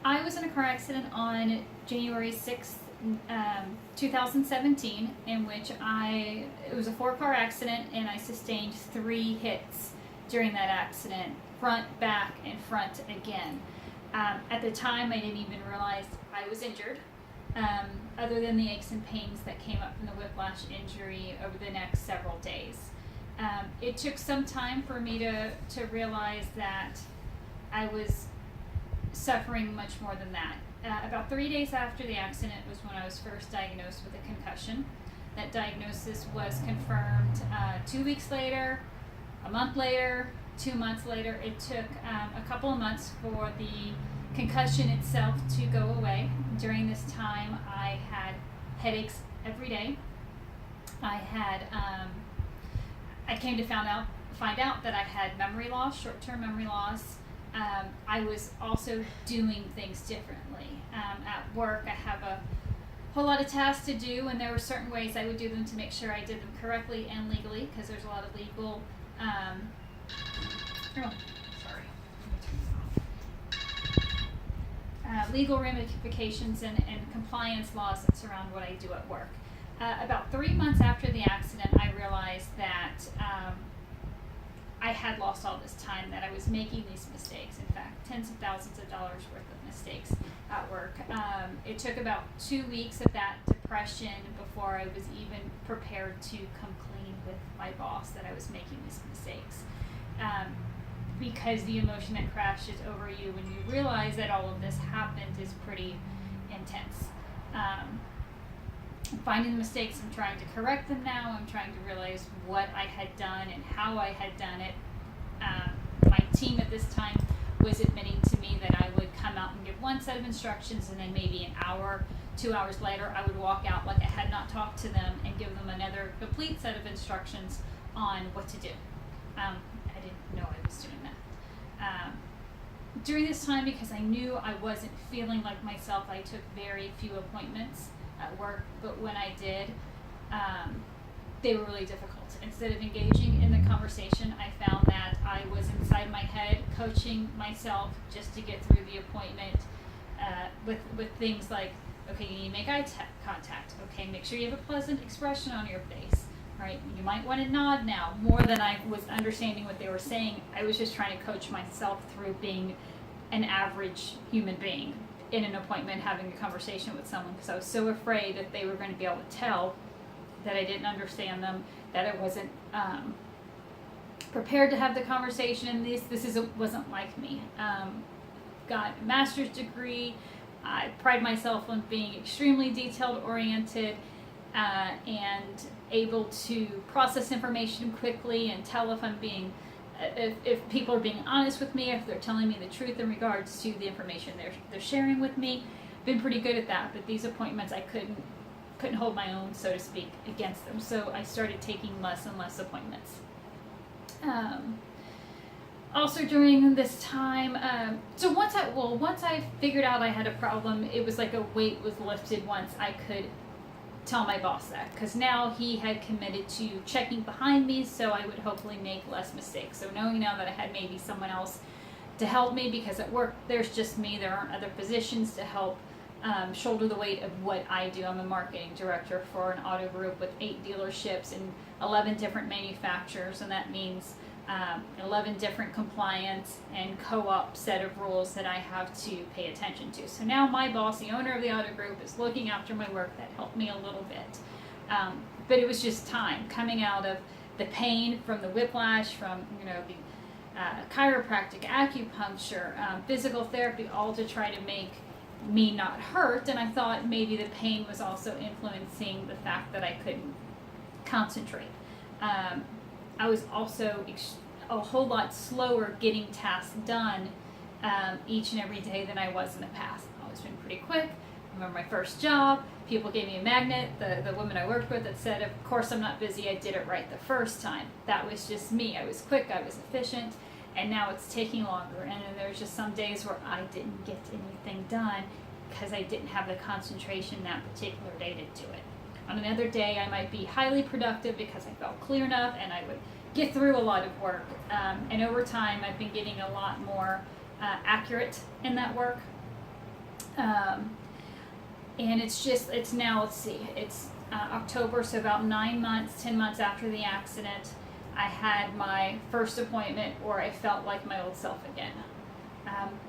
I was in a car accident on January 6th, 2017, in which it was a 4-car accident, and I sustained 3 hits during that accident, front, back, and front again. At the time, I didn't even realize I was injured, other than the aches and pains that came up from the whiplash injury over the next several days. It took some time for me to realize that I was suffering much more than that. About 3 days after the accident was when I was first diagnosed with a concussion. That diagnosis was confirmed 2 weeks later, a month later, 2 months later. It took a couple of months for the concussion itself to go away. During this time, I had headaches every day. I came to find out that I had memory loss, short-term memory loss. I was also doing things differently. At work, I have a whole lot of tasks to do, and there were certain ways I would do them to make sure I did them correctly and legally, because there's a lot of legal legal ramifications and compliance laws that surround what I do at work. About 3 months after the accident, I realized that I had lost all this time, that I was making these mistakes. In fact, tens of thousands of dollars worth of mistakes at work. It took about 2 weeks of that depression before I was even prepared to come clean with my boss that I was making these mistakes. Because the emotion that crashes over you when you realize that all of this happened is pretty intense. I'm finding the mistakes, I'm trying to correct them now, I'm trying to realize what I had done and how I had done it. My team at this time was admitting to me that I would come out and give one set of instructions, and then maybe an hour, 2 hours later, I would walk out like I had not talked to them and give them another complete set of instructions on what to do. I didn't know I was doing that. During this time, because I knew I wasn't feeling like myself, I took very few appointments at work, but when I did, they were really difficult. Instead of engaging in the conversation, I found that I was inside my head coaching myself just to get through the appointment, with things like, okay, you need to make eye contact. Okay, make sure you have a pleasant expression on your face. Right? You might want to nod now. More than I was understanding what they were saying, I was just trying to coach myself through being an average human being in an appointment, having a conversation with someone, because I was so afraid that they were going to be able to tell that I didn't understand them, that I wasn't prepared to have the conversation. Wasn't like me. Got a master's degree. I pride myself on being extremely detailed oriented and able to process information quickly and tell if people are being honest with me, if they're telling me the truth in regards to the information they're sharing with me. Been pretty good at that, but these appointments I couldn't hold my own, so to speak, against them. So I started taking less and less appointments. Also during this time, so once I figured out I had a problem, it was like a weight was lifted once I could tell my boss that, because now he had committed to checking behind me, so I would hopefully make less mistakes. So knowing now that I had maybe someone else to help me, because at work there's just me, there aren't other positions to help shoulder the weight of what I do. I'm a marketing director for an auto group with 8 dealerships and 11 different manufacturers, and that means 11 different compliance and co-op set of rules that I have to pay attention to. So now my boss, the owner of the auto group, is looking after my work. That helped me a little bit. But it was just time coming out of the pain from the whiplash, from the chiropractic, acupuncture, physical therapy, all to try to make me not hurt. And I thought maybe the pain was also influencing the fact that I couldn't concentrate. I was also a whole lot slower getting tasks done each and every day than I was in the past. I've always been pretty quick. I remember my first job, people gave me a magnet, the woman I worked with, that said, of course I'm not busy, I did it right the first time. That was just me. I was quick, I was efficient, and now it's taking longer. And then there's just some days where I didn't get anything done because I didn't have the concentration that particular day to do it. On another day, I might be highly productive because I felt clear enough and I would get through a lot of work. And over time, I've been getting a lot more accurate in that work. And it's now, let's see, it's October, so about 10 months after the accident, I had my first appointment where I felt like my old self again.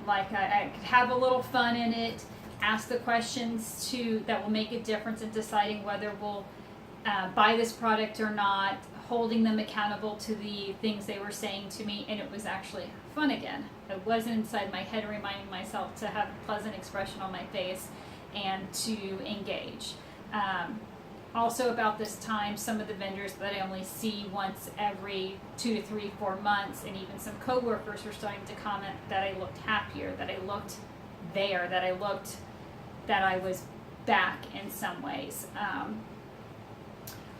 Like I could have a little fun in it, ask the questions that will make a difference in deciding whether we'll buy this product or not, holding them accountable to the things they were saying to me, and it was actually fun again. I wasn't inside my head reminding myself to have a pleasant expression on my face and to engage. Also about this time, some of the vendors that I only see once every 2 to 3, 4 months, and even some coworkers were starting to comment that I looked happier, that I looked there, that I was back in some ways.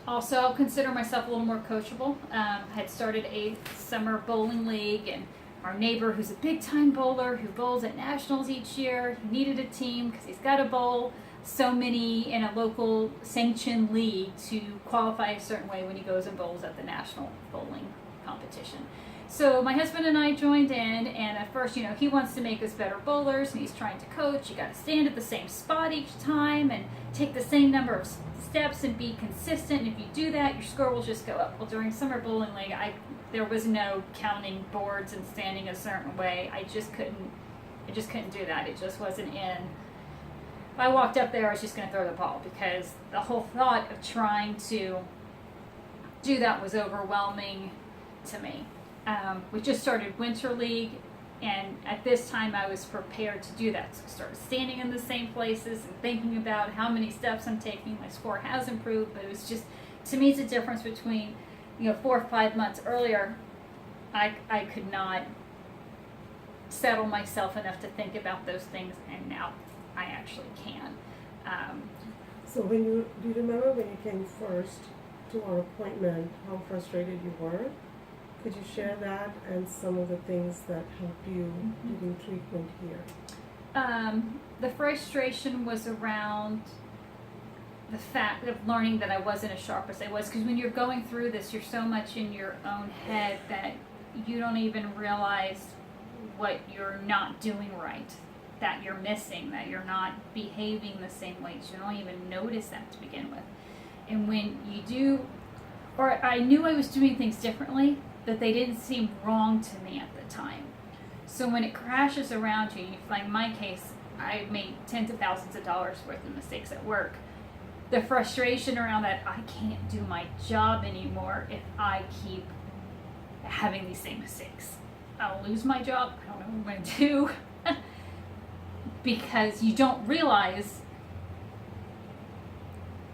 Also, I'll consider myself a little more coachable. I had started a summer bowling league, and our neighbor, who's a big-time bowler, who bowls at nationals each year, he needed a team because he's got to bowl so many in a local sanctioned league to qualify a certain way when he goes and bowls at the national bowling competition. So my husband and I joined in, and at first, he wants to make us better bowlers, and he's trying to coach. You got to stand at the same spot each time and take the same number of steps and be consistent. And if you do that, your score will just go up. Well, during summer bowling league, there was no counting boards and standing a certain way. I just couldn't do that. It just wasn't in. If I walked up there, I was just going to throw the ball, because the whole thought of trying to do that was overwhelming to me. We just started Winter League, and at this time I was prepared to do that. So I started standing in the same places and thinking about how many steps I'm taking. My score has improved, but it was just, to me, it's a difference between, 4 or 5 months earlier, I could not settle myself enough to think about those things, and now I actually can. So do you remember when you came first to our appointment, how frustrated you were? Could you share that and some of the things that helped you getting treatment here? The frustration was around the fact of learning that I wasn't as sharp as I was, because when you're going through this, you're so much in your own head that you don't even realize what you're not doing right, that you're missing, that you're not behaving the same way. You don't even notice that to begin with. And when you do, or I knew I was doing things differently, that they didn't seem wrong to me at the time. So when it crashes around you, like in my case, I made tens of thousands of dollars worth of mistakes at work. The frustration around that, I can't do my job anymore if I keep having these same mistakes. I'll lose my job. I don't know what I'm going to do. Because you don't realize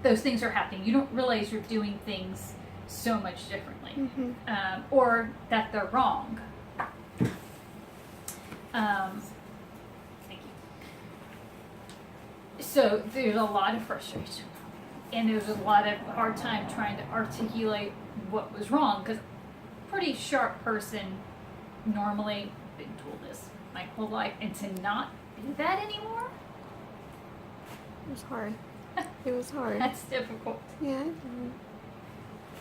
those things are happening. You don't realize you're doing things so much differently, or that they're wrong. Thank you. So there's a lot of frustration, and there's a lot of hard time trying to articulate what was wrong, because pretty sharp person normally been told this my whole life, and to not do that anymore, it was hard. It was hard. That's difficult. Yeah.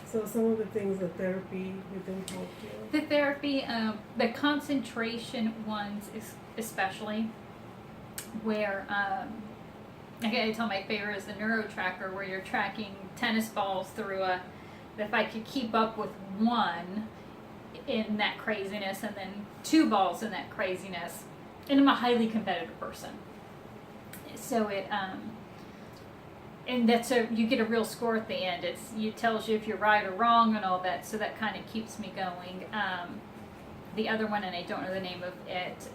So some of the things that therapy you think helped you? The therapy, the concentration ones is especially, where I gotta tell my favorite is the Neuro Tracker, where you're tracking tennis balls through if I could keep up with one in that craziness and then 2 balls in that craziness, and I'm a highly competitive person, so it and you get a real score at the end. It tells you if you're right or wrong and all that, so that kind of keeps me going. The other one, and I don't know the name of it,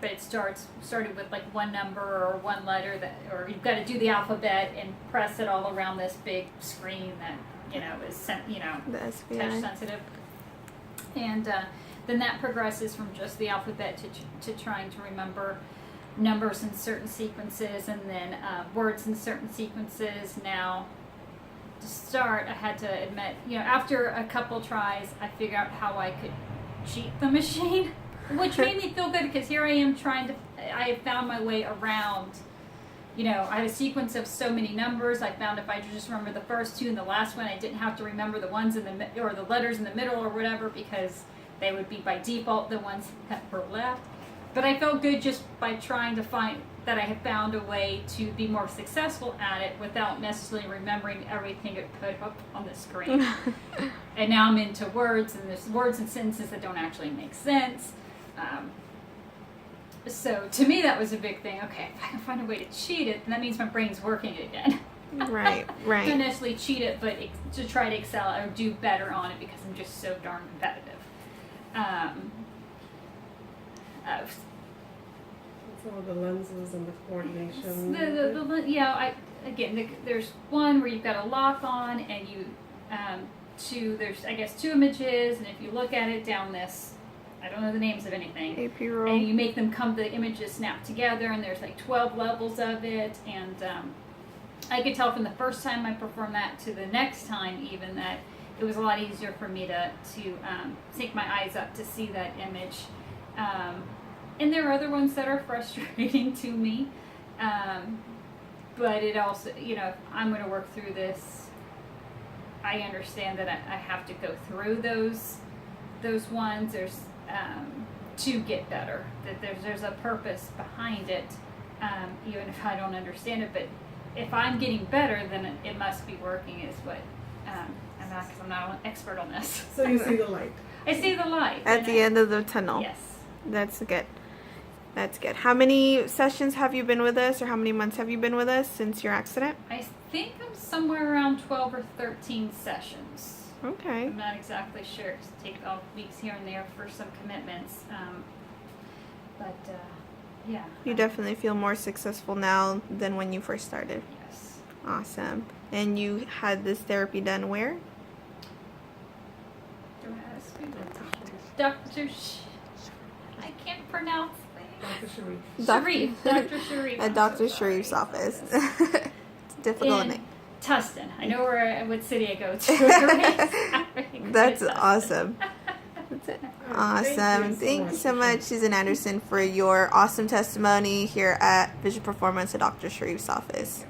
but it started with like one number or one letter, or you've got to do the alphabet and press it all around this big screen that is The SBI. touch sensitive, and then that progresses from just the alphabet to trying to remember numbers in certain sequences, and then words in certain sequences. Now, to start, I had to admit, after a couple tries, I figured out how I could cheat the machine, which made me feel good, because here I am I have found my way around. I have a sequence of so many numbers. I found if I just remember the first 2 and the last one, I didn't have to remember the ones or the letters in the middle or whatever, because they would be by default the ones that were left. but I felt good just by trying to find that I had found a way to be more successful at it without necessarily remembering everything it put up on the screen. And now I'm into words, and there's words and sentences that don't actually make sense. So to me, that was a big thing. Okay, if I can find a way to cheat it, then that means my brain's working again. Right, Not right. necessarily cheat it, but to try to excel or do better on it because I'm just so darn competitive. Some of the lenses and the coordination. There's one where you've got a lock on, and you there's I guess 2 images, and if you look at it down this, I don't know the names of anything, AP and roll. you make them come, the images snap together, and there's like 12 levels of it, and I could tell from the first time I performed that to the next time even that it was a lot easier for me to sync my eyes up to see that image. And there are other ones that are frustrating to me, but it also, if I'm going to work through this, I understand that I have to go through those ones. There's to get better. That there's a purpose behind it, even if I don't understand it. But if I'm getting better, then it must be working. Is what I'm not an expert on this. So you see the light. I see the light At the end of the tunnel. Yes. That's good. That's good. How many sessions have you been with us, or how many months have you been with us since your accident? I think I'm somewhere around 12 or 13 sessions. Okay. I'm not exactly sure. It's take off weeks here and there for some commitments. Yeah. You definitely feel more successful now than when you first started. Yes. Awesome. And you had this therapy done where? Dr. I can't pronounce Dr. Sharif. Sharif. Dr. Sharif. At Dr. Sharif's office. It's a difficult In name. Tustin. I know what city I go to. That's Tustin. awesome. That's it. Awesome. Thank you so much, Susan Anderson, for your awesome testimony here at Vision Performance at Dr. Sharif's office.